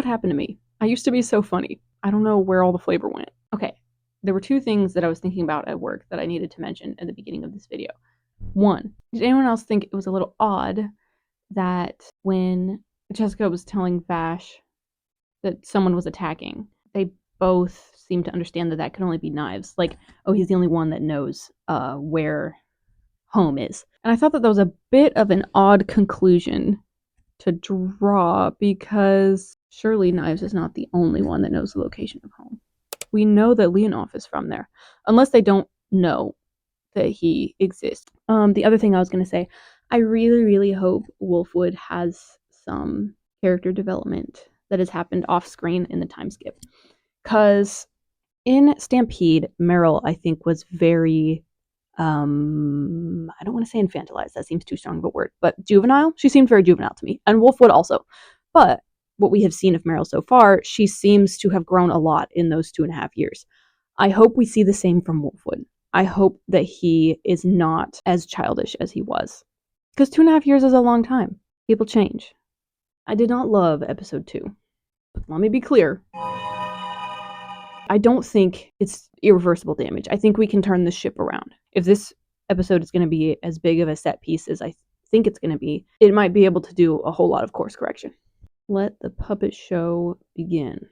What happened to me? I used to be so funny. I don't know where all the flavor went. Okay, there were two things that I was thinking about at work that I needed to mention at the beginning of this video. One, did anyone else think it was a little odd that when Jessica was telling Vash that someone was attacking, they both seemed to understand that that could only be Knives? Like, oh, he's the only one that knows where home is. And I thought that was a bit of an odd conclusion to draw, because surely Knives is not the only one that knows the location of home. We know that Leonov is from there, unless they don't know that he exists. The other thing I was going to say, I really, really hope Wolfwood has some character development that has happened off screen in the time skip. Because in Stampede, Meryl, I think, was very, I don't want to say infantilized, that seems too strong of a word, but juvenile. She seemed very juvenile to me, and Wolfwood also. But what we have seen of Meryl so far, she seems to have grown a lot in those 2.5 years. I hope we see the same from Wolfwood. I hope that he is not as childish as he was. Because 2.5 years is a long time. People change. I did not love episode 2. But let me be clear. I don't think it's irreversible damage. I think we can turn the ship around. If this episode is going to be as big of a set piece as I think it's going to be, it might be able to do a whole lot of course correction. Let the puppet show begin.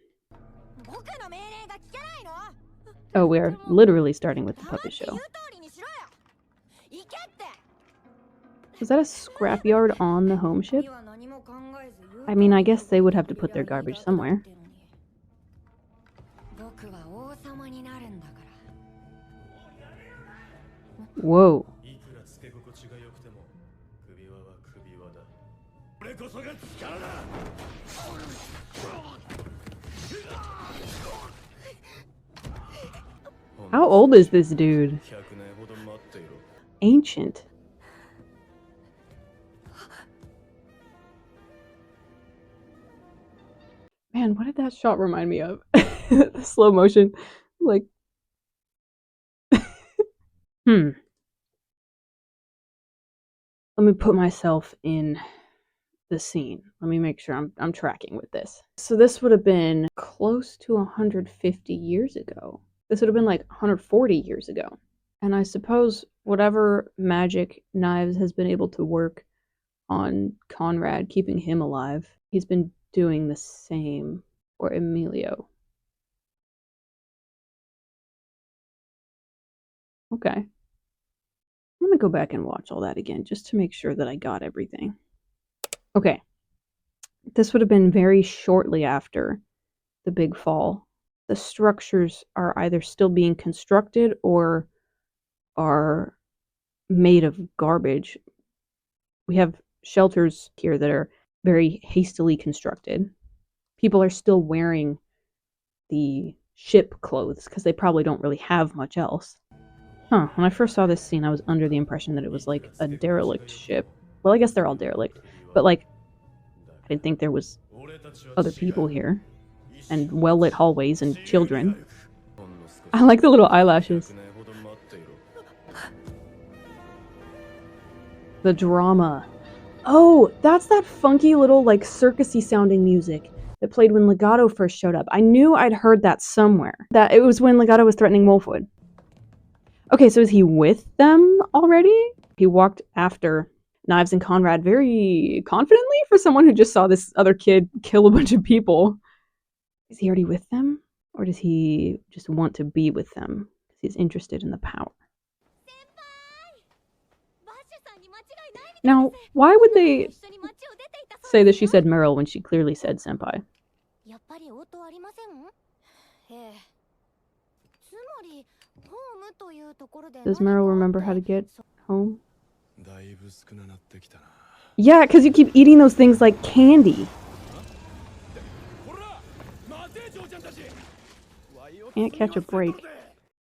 Oh, we're literally starting with the puppet show. Was that a scrapyard on the home ship? I mean, I guess they would have to put their garbage somewhere. Whoa. How old is this dude? Ancient. Man, what did that shot remind me of? The slow motion. Like... Let me put myself in the scene. Let me make sure I'm tracking with this. So this would have been close to 150 years ago. This would have been like 140 years ago. And I suppose whatever magic Knives has been able to work on Conrad, keeping him alive, he's been doing the same for Emilio. Okay. Let me go back and watch all that again, just to make sure that I got everything. Okay. This would have been very shortly after the big fall. The structures are either still being constructed or are made of garbage. We have shelters here that are very hastily constructed. People are still wearing the ship clothes because they probably don't really have much else. Huh, when I first saw this scene, I was under the impression that it was like a derelict ship. Well, I guess they're all derelict, but like, I didn't think there was other people here, and well-lit hallways and children. I like the little eyelashes. The drama. Oh, that's that funky little like circusy sounding music that played when Legato first showed up. I knew I'd heard that somewhere. That it was when Legato was threatening Wolfwood. Okay, so is he with them already? He walked after Knives and Conrad very confidently for someone who just saw this other kid kill a bunch of people. Is he already with them? Or does he just want to be with them because he's interested in the power? Now, why would they say that she said Meryl when she clearly said Senpai? Does Meryl remember how to get home? Yeah, because you keep eating those things like candy. Can't catch a break.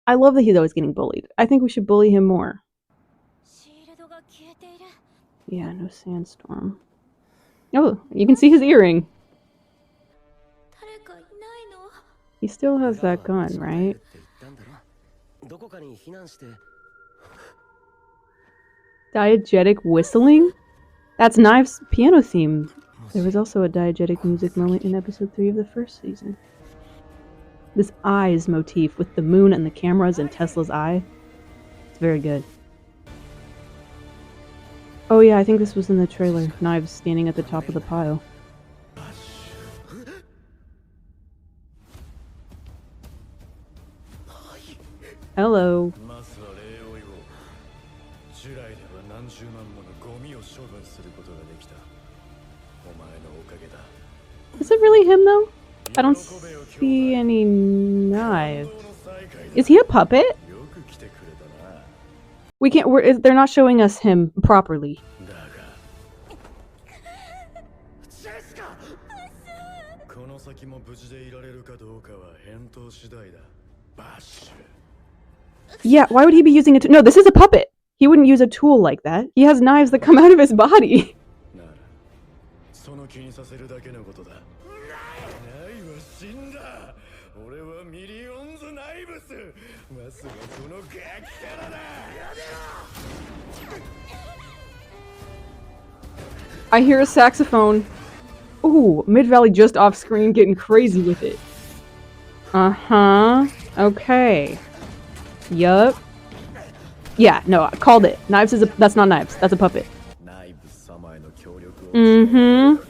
I love that he's always getting bullied. I think we should bully him more. Yeah, no sandstorm. Oh, you can see his earring. He still has that gun, right? Diegetic whistling? That's Knives' piano theme. There was also a diegetic music moment in episode 3 of the first season. This eyes motif with the moon and the cameras and Tesla's eye. It's very good. Oh yeah, I think this was in the trailer. Knives standing at the top of the pile. Hello. Is it really him though? I don't see any knives. Is he a puppet? We can't. They're not showing us him properly. Yeah, why would he be using it? No, this is a puppet. He wouldn't use a tool like that. He has knives that come out of his body. I hear a saxophone. Ooh, Mid-Valley just off screen getting crazy with it. Uh-huh. Okay. Yup. Yeah, no, I called it. Knives is that's not knives. That's a puppet. Mm-hmm.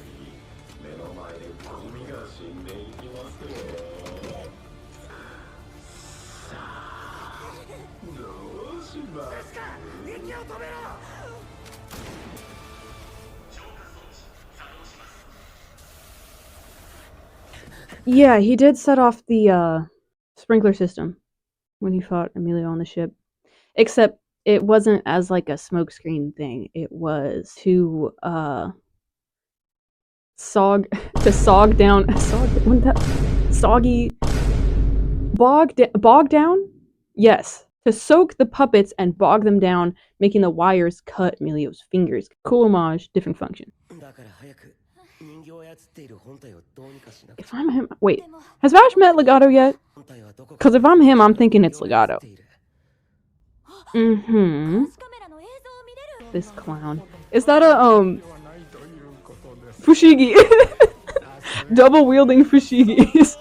Yeah, he did set off the sprinkler system when he fought Emilio on the ship. Except it wasn't as like a smokescreen thing. It was to sog down bog down? Yes. To soak the puppets and bog them down, making the wires cut Emilio's fingers. Cool homage, different function. If I'm him, wait, has Vash met Legato yet? Because if I'm him, I'm thinking it's Legato. Mm-hmm. This clown. Is that a, Fushigi? Double wielding Fushigis.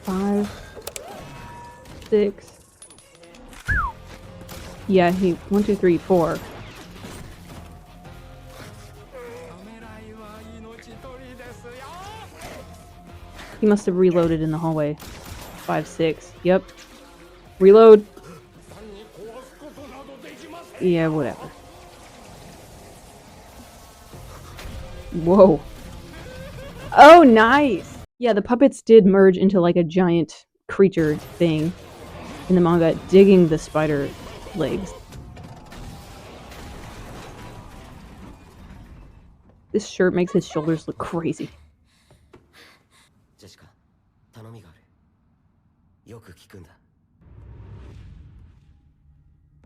5, 6. Yeah, 1, 2, 3, 4. He must have reloaded in the hallway. 5, 6. Yep. Reload. Yeah, whatever. Whoa. Oh, nice! Yeah, the puppets did merge into like a giant creature thing in the manga, digging the spider legs. This shirt makes his shoulders look crazy.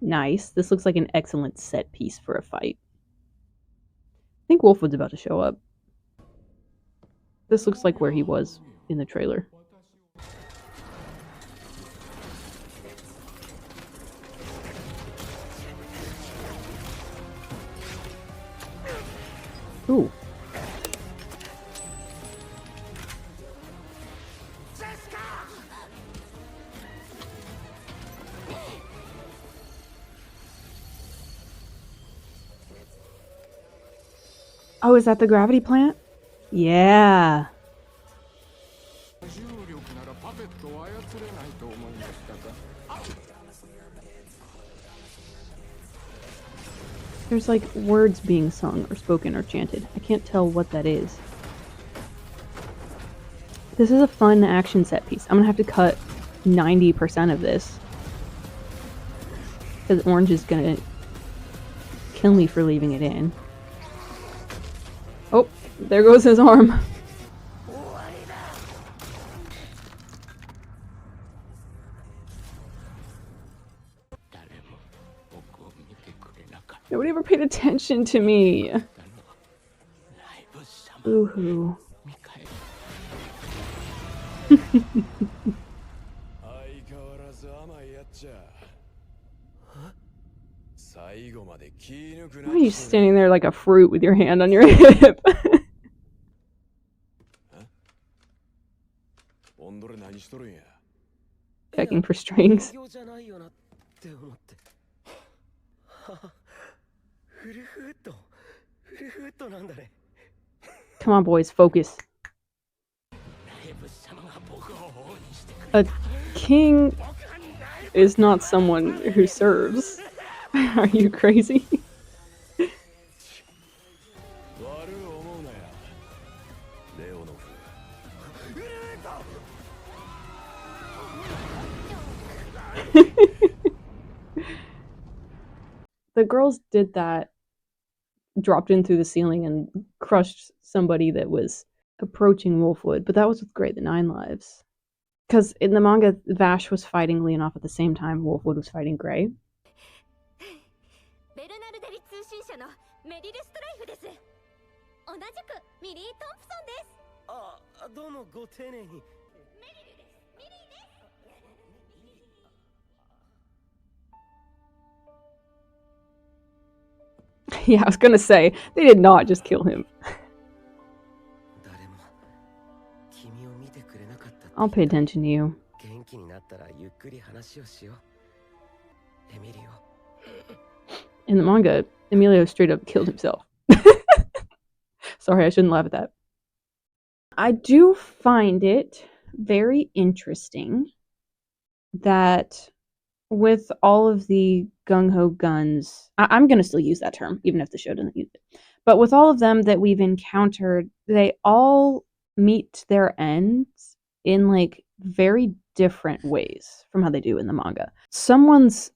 Nice. This looks like an excellent set piece for a fight. I think Wolfwood's about to show up. This looks like where he was in the trailer. Ooh. Oh, is that the gravity plant? Yeah. There's like words being sung or spoken or chanted. I can't tell what that is. This is a fun action set piece. I'm gonna have to cut 90% of this. Because Orange is gonna kill me for leaving it in. Oh, there goes his arm. Nobody ever paid attention to me. Boo-hoo. Why are you standing there like a fruit with your hand on your hip? Checking for strings. Come on, boys, focus. A king is not someone who serves. Are you crazy? The girls did that, dropped in through the ceiling and crushed somebody that was approaching Wolfwood, but that was with Grey the Nine Lives. Because in the manga, Vash was fighting Leonoff at the same time Wolfwood was fighting Grey. Yeah, I was gonna say, they did not just kill him. I'll pay attention to you. In the manga, Emilio straight up killed himself. Sorry, I shouldn't laugh at that. I do find it very interesting that with all of the gung-ho guns, I'm going to still use that term, even if the show doesn't use it. But with all of them that we've encountered, they all meet their ends in like very different ways from how they do in the manga. Someone's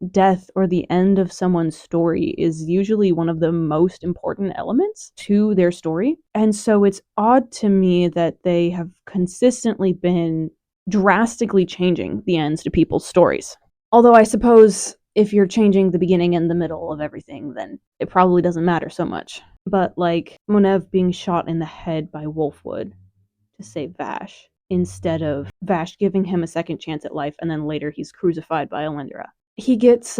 death or the end of someone's story is usually one of the most important elements to their story. And so it's odd to me that they have consistently been drastically changing the ends to people's stories. Although I suppose if you're changing the beginning and the middle of everything, then it probably doesn't matter so much. But like Monev being shot in the head by Wolfwood to save Vash, instead of Vash giving him a second chance at life and then later he's crucified by Alindra. He gets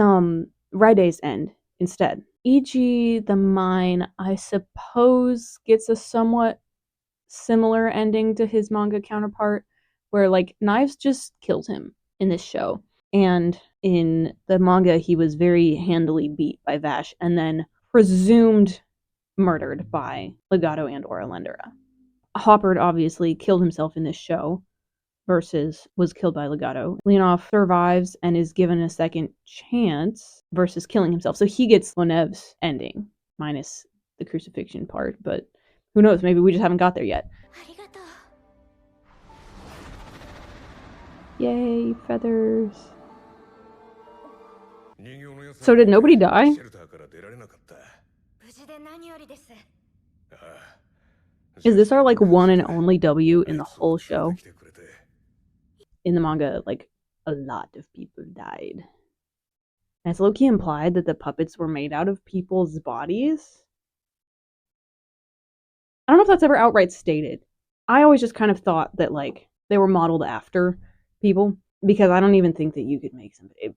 Raide's end instead. E.g. the Mine, I suppose, gets a somewhat similar ending to his manga counterpart, where like Knives just kills him in this show. And in the manga, he was very handily beat by Vash and then presumed murdered by Legato and or Alindra. Hoppard obviously killed himself in this show versus was killed by Legato. Leonoff survives and is given a second chance versus killing himself. So he gets Monev's ending, minus the crucifixion part, but who knows, maybe we just haven't got there yet. Yay, feathers. So did nobody die? Is this our like one and only W in the whole show? In the manga, like a lot of people died. And it's low-key implied that the puppets were made out of people's bodies. I don't know if that's ever outright stated. I always just kind of thought that like they were modeled after people, because I don't even think that you could make somebody.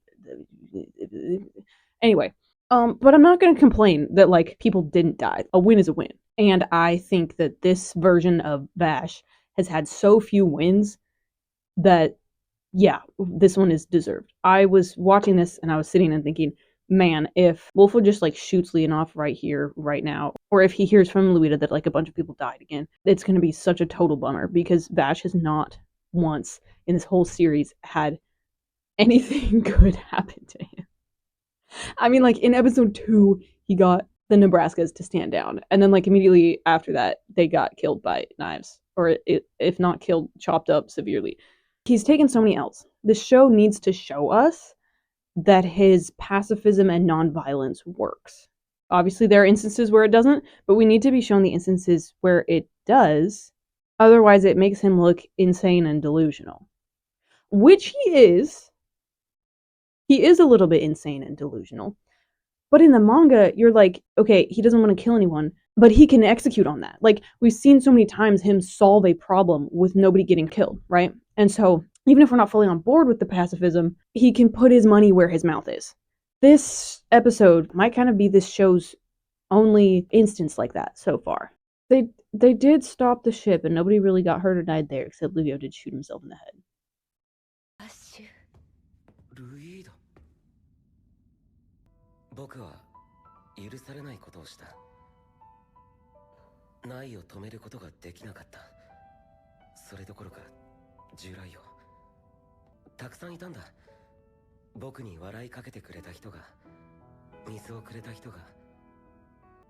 Anyway, but I'm not going to complain that like people didn't die. A win is a win. And I think that this version of Vash has had so few wins that, yeah, this one is deserved. I was watching this and I was sitting and thinking, man, if Wolfwood just like shoots Leonoff right here, right now, or if he hears from Luita that like a bunch of people died again, it's going to be such a total bummer, because Vash has not once in this whole series had anything good happen to him. I mean, like in episode 2, he got the Nebraskas to stand down, and then like immediately after that, they got killed by Knives, or if not killed, chopped up severely. He's taken so many L's. The show needs to show us that his pacifism and nonviolence works. Obviously, there are instances where it doesn't, but we need to be shown the instances where it does. Otherwise, it makes him look insane and delusional. Which he is. He is a little bit insane and delusional. But in the manga, you're like, okay, he doesn't want to kill anyone, but he can execute on that. Like, we've seen so many times him solve a problem with nobody getting killed, right? And so, even if we're not fully on board with the pacifism, he can put his money where his mouth is. This episode might kind of be this show's only instance like that so far. They did stop the ship and nobody really got hurt or died there, except Livio did shoot himself in the head. ルイード。僕は許されないことをした。ないを止めることができなかった。それどころか従来をたくさんいたんだ。僕に笑いかけてくれた人が、水をくれた人が、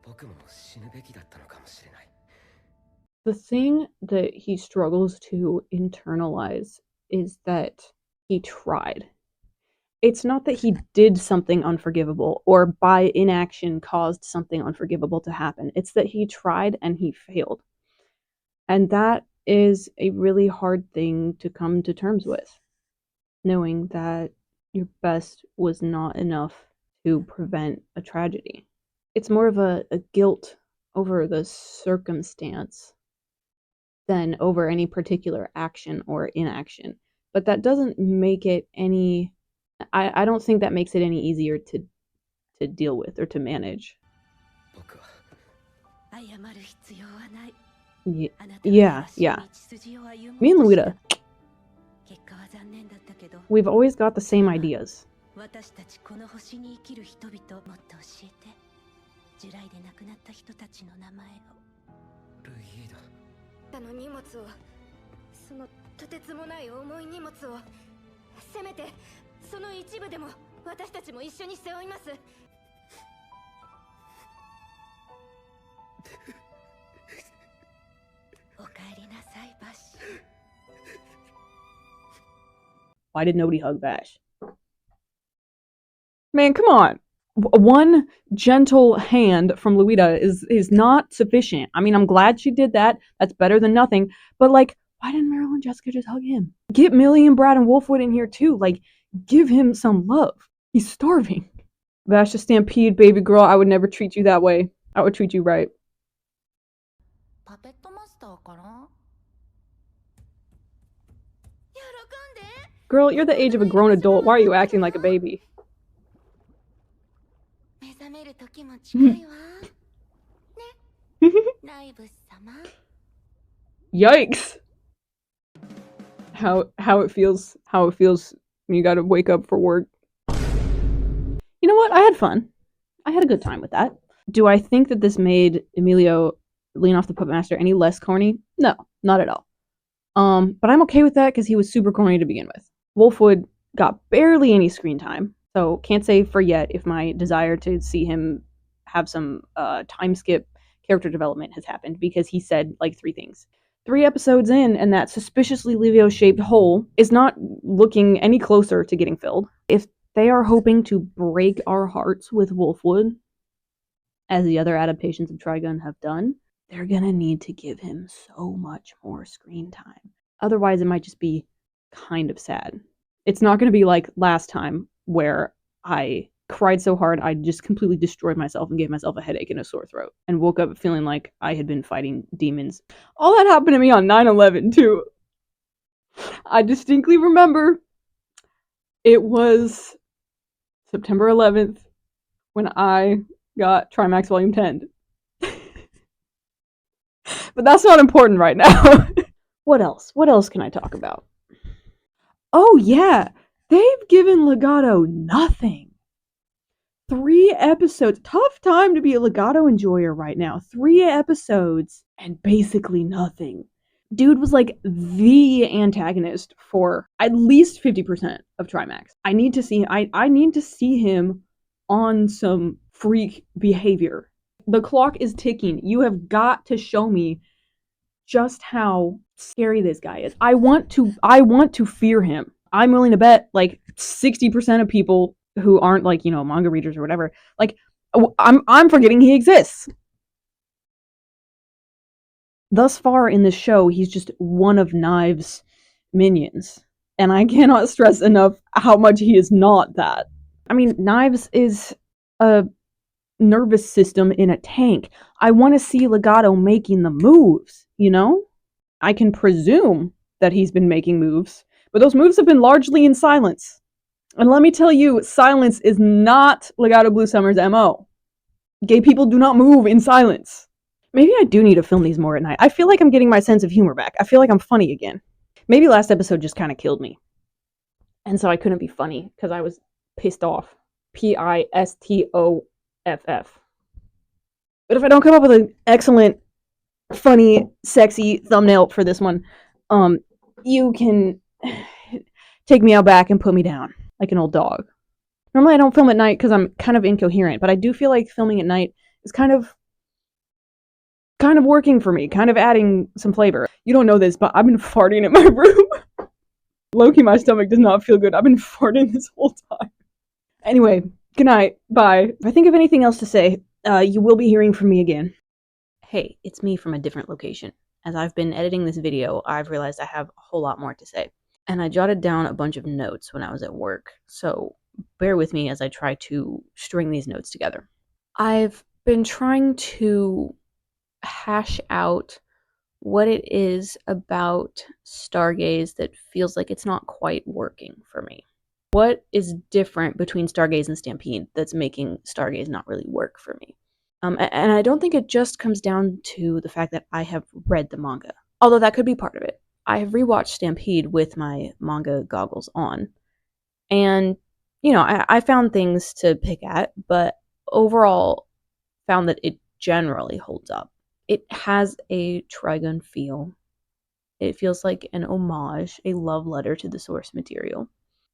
僕も死ぬべきだったのかもしれない。The thing that he struggles to internalize is that he tried. It's not that he did something unforgivable or by inaction caused something unforgivable to happen. It's that he tried and he failed. And that is a really hard thing to come to terms with, knowing that your best was not enough to prevent a tragedy. It's more of a guilt over the circumstance than over any particular action or inaction. But that doesn't make it any... I don't think that makes it any easier to deal with or to manage. Yeah. Me and Luida, we've always got the same ideas. Why did nobody hug Vash? Man, come on. One gentle hand from Luida is not sufficient. I mean, I'm glad she did that. That's better than nothing. But, like, why didn't Meryl and Jessica just hug him? Get Millie and Brad and Wolfwood in here, too. Like, give him some love. He's starving. Vash, a stampede, baby girl. I would never treat you that way. I would treat you right. Girl, you're the age of a grown adult. Why are you acting like a baby? Yikes! How it feels when you gotta wake up for work. You know what? I had fun. I had a good time with that. Do I think that this made Emilio lean off the Puppet Master any less corny? No, not at all. But I'm okay with that because he was super corny to begin with. Wolfwood got barely any screen time, so can't say for yet if my desire to see him have some time skip character development has happened, because he said like 3 things. 3 episodes in, and that suspiciously Livio-shaped hole is not looking any closer to getting filled. If they are hoping to break our hearts with Wolfwood, as the other adaptations of Trigun have done, they're gonna need to give him so much more screen time. Otherwise, it might just be kind of sad. It's not gonna be like last time, where I cried so hard I just completely destroyed myself and gave myself a headache and a sore throat, and woke up feeling like I had been fighting demons. All that happened to me on 9/11 too. I distinctly remember it was September 11th when I got Trimax Volume 10. But that's not important right now. What else? What else can I talk about? Oh yeah, they've given Legato nothing. 3 episodes. Tough time to be a Legato enjoyer right now. 3 episodes and basically nothing. Dude was like the antagonist for at least 50% of Trimax. I need to see him on some freak behavior. The clock is ticking. You have got to show me just how scary this guy is. I want to fear him. I'm willing to bet like 60% of people who aren't like, manga readers or whatever, like I'm forgetting he exists. Thus far in this show, he's just one of Knives' minions, and I cannot stress enough how much he is not that. I mean, Knives is a nervous system in a tank. I want to see Legato making the moves, I can presume that he's been making moves, but those moves have been largely in silence. And let me tell you, silence is not Legato Blue Summer's MO. Gay people do not move in silence. Maybe I do need to film these more at night. I feel like I'm getting my sense of humor back. I feel like I'm funny again. Maybe last episode just kind of killed me. And so I couldn't be funny because I was pissed off. Pistoff. But if I don't come up with an excellent, funny, sexy thumbnail for this one, you can take me out back and put me down like an old dog. Normally I don't film at night because I'm kind of incoherent, but I do feel like filming at night is kind of working for me, kind of adding some flavor. You don't know this, but I've been farting in my room. Low-key, my stomach does not feel good. I've been farting this whole time. Anyway, good night. Bye. If I think of anything else to say, you will be hearing from me again. Hey, it's me from a different location. As I've been editing this video, I've realized I have a whole lot more to say. And I jotted down a bunch of notes when I was at work, so bear with me as I try to string these notes together. I've been trying to hash out what it is about Stargaze that feels like it's not quite working for me. What is different between Stargaze and Stampede that's making Stargaze not really work for me? And I don't think it just comes down to the fact that I have read the manga, although that could be part of it. I have rewatched Stampede with my manga goggles on, and, you know, I found things to pick at, but overall found that it generally holds up. It has a trigun feel. It feels like an homage, a love letter to the source material.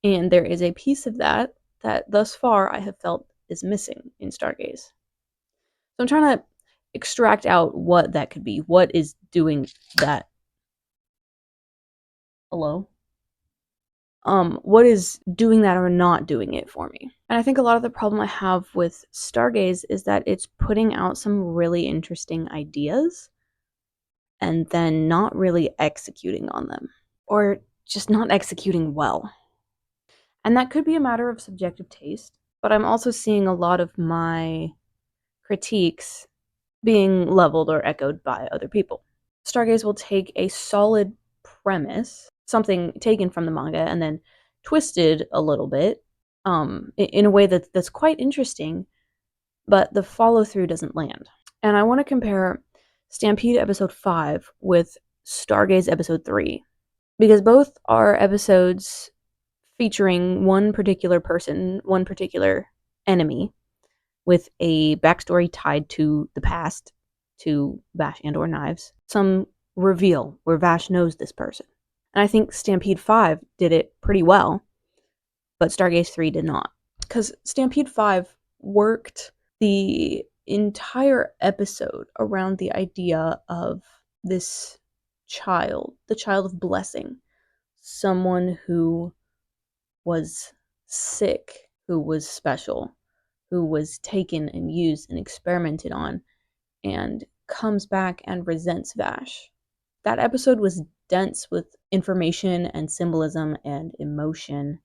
And there is a piece of that thus far I have felt is missing in Stargaze. So I'm trying to extract out what that could be. What is doing that? Hello? What is doing that or not doing it for me? And I think a lot of the problem I have with Stargaze is that it's putting out some really interesting ideas and then not really executing on them, or just not executing well. And that could be a matter of subjective taste, but I'm also seeing a lot of my critiques being leveled or echoed by other people. Stargaze will take a solid premise, something taken from the manga, and then twisted a little bit, in a way that's quite interesting, but the follow-through doesn't land. And I want to compare Stampede Episode 5 with Stargaze Episode 3, because both are episodes featuring one particular person, one particular enemy, with a backstory tied to the past, to Vash and or Knives. Some reveal where Vash knows this person. And I think Stampede 5 did it pretty well, but Stargaze 3 did not. Because Stampede 5 worked the entire episode around the idea of this child, the child of blessing, someone who was sick, who was special, who was taken and used and experimented on, and comes back and resents Vash. That episode was dense with information and symbolism and emotion,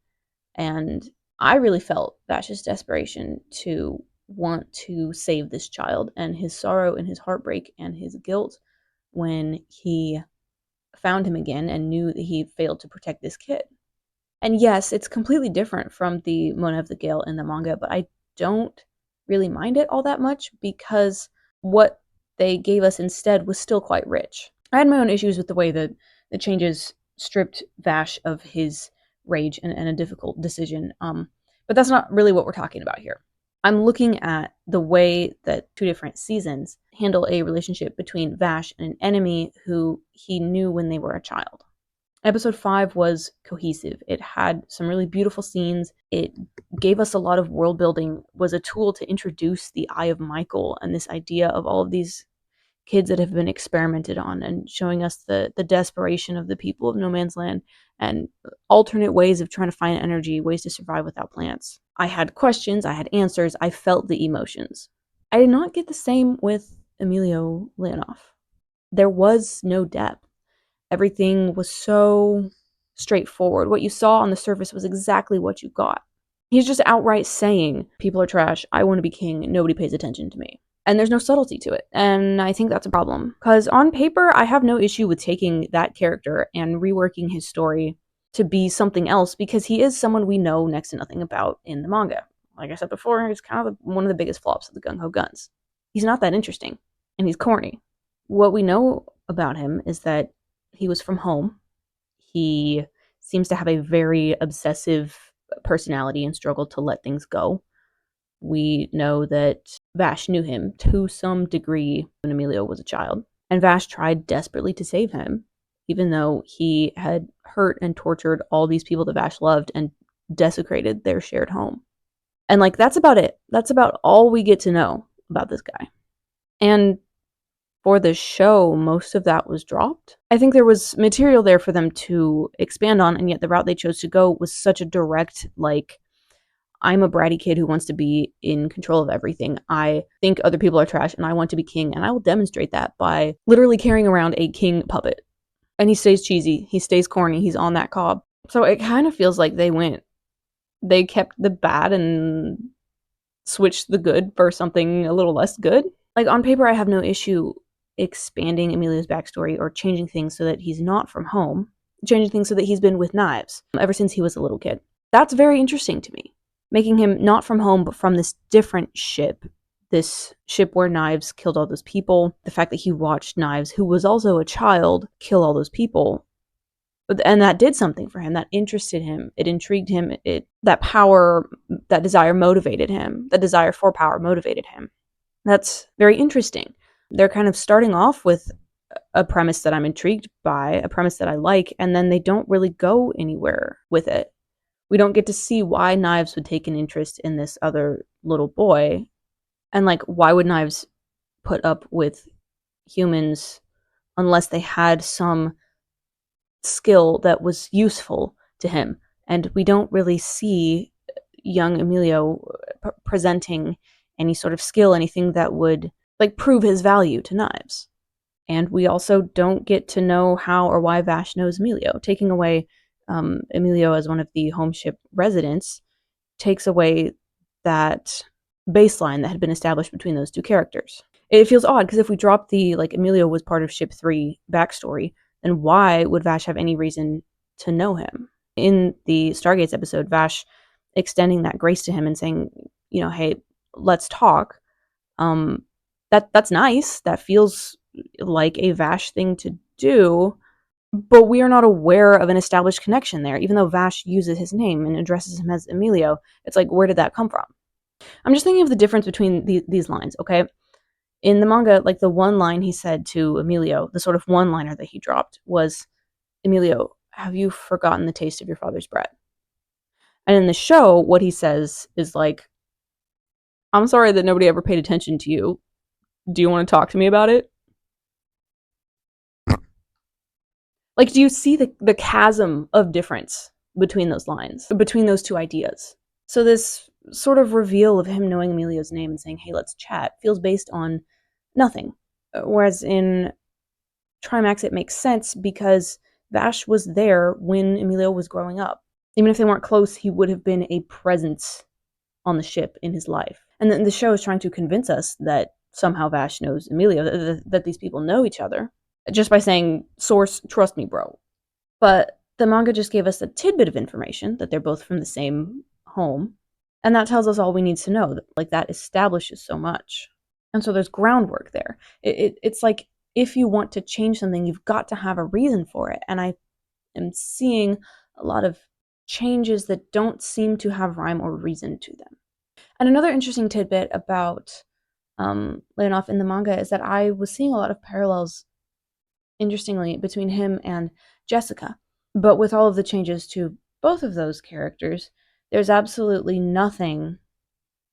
and I really felt Vash's desperation to want to save this child, and his sorrow and his heartbreak and his guilt when he found him again and knew that he failed to protect this kid. And yes, it's completely different from the Mona of the Gale in the manga, but I don't really mind it all that much because what they gave us instead was still quite rich. I had my own issues with the way that the changes stripped Vash of his rage and a difficult decision, but that's not really what we're talking about here. I'm looking at the way that two different seasons handle a relationship between Vash and an enemy who he knew when they were a child. Episode 5 was cohesive. It had some really beautiful scenes. It gave us a lot of world building, was a tool to introduce the Eye of Michael and this idea of all of these kids that have been experimented on, and showing us the desperation of the people of No Man's Land and alternate ways of trying to find energy, ways to survive without plants. I had questions, I had answers, I felt the emotions. I did not get the same with Emilio Leonov. There was no depth. Everything was so straightforward. What you saw on the surface was exactly what you got. He's just outright saying, people are trash, I want to be king, nobody pays attention to me. And there's no subtlety to it. And I think that's a problem. Because on paper, I have no issue with taking that character and reworking his story to be something else because he is someone we know next to nothing about in the manga. Like I said before, he's kind of one of the biggest flops of the gung-ho guns. He's not that interesting, and he's corny. What we know about him is that he was from home. He seems to have a very obsessive personality and struggled to let things go. We know that Vash knew him to some degree when Emilio was a child, and Vash tried desperately to save him, even though he had hurt and tortured all these people that Vash loved and desecrated their shared home. And like that's about it. That's about all we get to know about this guy. And for the show, most of that was dropped. I think there was material there for them to expand on, and yet the route they chose to go was such a direct, like, I'm a bratty kid who wants to be in control of everything. I think other people are trash and I want to be king, and I will demonstrate that by literally carrying around a king puppet. And he stays cheesy, he stays corny, he's on that cob. So it kind of feels like they kept the bad and switched the good for something a little less good. Like on paper, I have no issue expanding Emilio's backstory or changing things so that he's not from home, changing things so that he's been with knives ever since he was a little kid. That's very interesting to me. Making him not from home, but from this different ship. This ship where Knives killed all those people. The fact that he watched Knives, who was also a child, kill all those people. And that did something for him. That interested him. It intrigued him. That power, that desire motivated him. That desire for power motivated him. That's very interesting. They're kind of starting off with a premise that I'm intrigued by, a premise that I like, and then they don't really go anywhere with it. We don't get to see why Knives would take an interest in this other little boy. And like, why would Knives put up with humans unless they had some skill that was useful to him? And we don't really see young Emilio presenting any sort of skill, anything that would like prove his value to Knives. And we also don't get to know how or why Vash knows Emilio. Taking away Emilio as one of the home ship residents takes away that baseline that had been established between those two characters. It feels odd because if we drop the like Emilio was part of Ship 3 backstory, then why would Vash have any reason to know him? In the Stargaze episode, Vash extending that grace to him and saying, you know, hey, let's talk. That's nice. That feels like a Vash thing to do, but we are not aware of an established connection there. Even though Vash uses his name and addresses him as Emilio, it's like, where did that come from? I'm just thinking of the difference between these lines, okay? In the manga, like the one line he said to Emilio, the sort of one-liner that he dropped was, Emilio, have you forgotten the taste of your father's bread? And in the show, what he says is like, I'm sorry that nobody ever paid attention to you. Do you want to talk to me about it? Like, do you see the chasm of difference between those lines, between those two ideas? So this sort of reveal of him knowing Emilio's name and saying, hey, let's chat, feels based on nothing. Whereas in Trimax, it makes sense because Vash was there when Emilio was growing up. Even if they weren't close, he would have been a presence on the ship in his life. And then the show is trying to convince us that somehow Vash knows Emilio, that these people know each other, just by saying, source, trust me, bro. But the manga just gave us a tidbit of information that they're both from the same home, and that tells us all we need to know. Like, that establishes so much. And so there's groundwork there. It's like, if you want to change something, you've got to have a reason for it. And I am seeing a lot of changes that don't seem to have rhyme or reason to them. And another interesting tidbit about Leonov in the manga is that I was seeing a lot of parallels, interestingly, between him and Jessica. But with all of the changes to both of those characters, there's absolutely nothing,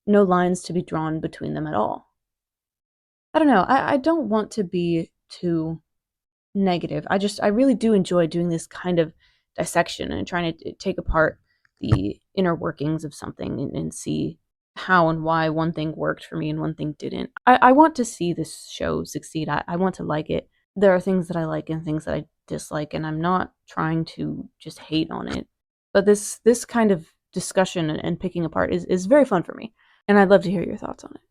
no lines to be drawn between them at all. I don't know, I don't want to be too negative. I really do enjoy doing this kind of dissection and trying to take apart the inner workings of something and see how and why one thing worked for me and one thing didn't. I want to see this show succeed. I want to like it. There are things that I like and things that I dislike, and I'm not trying to just hate on it. But this kind of discussion and picking apart is very fun for me, and I'd love to hear your thoughts on it.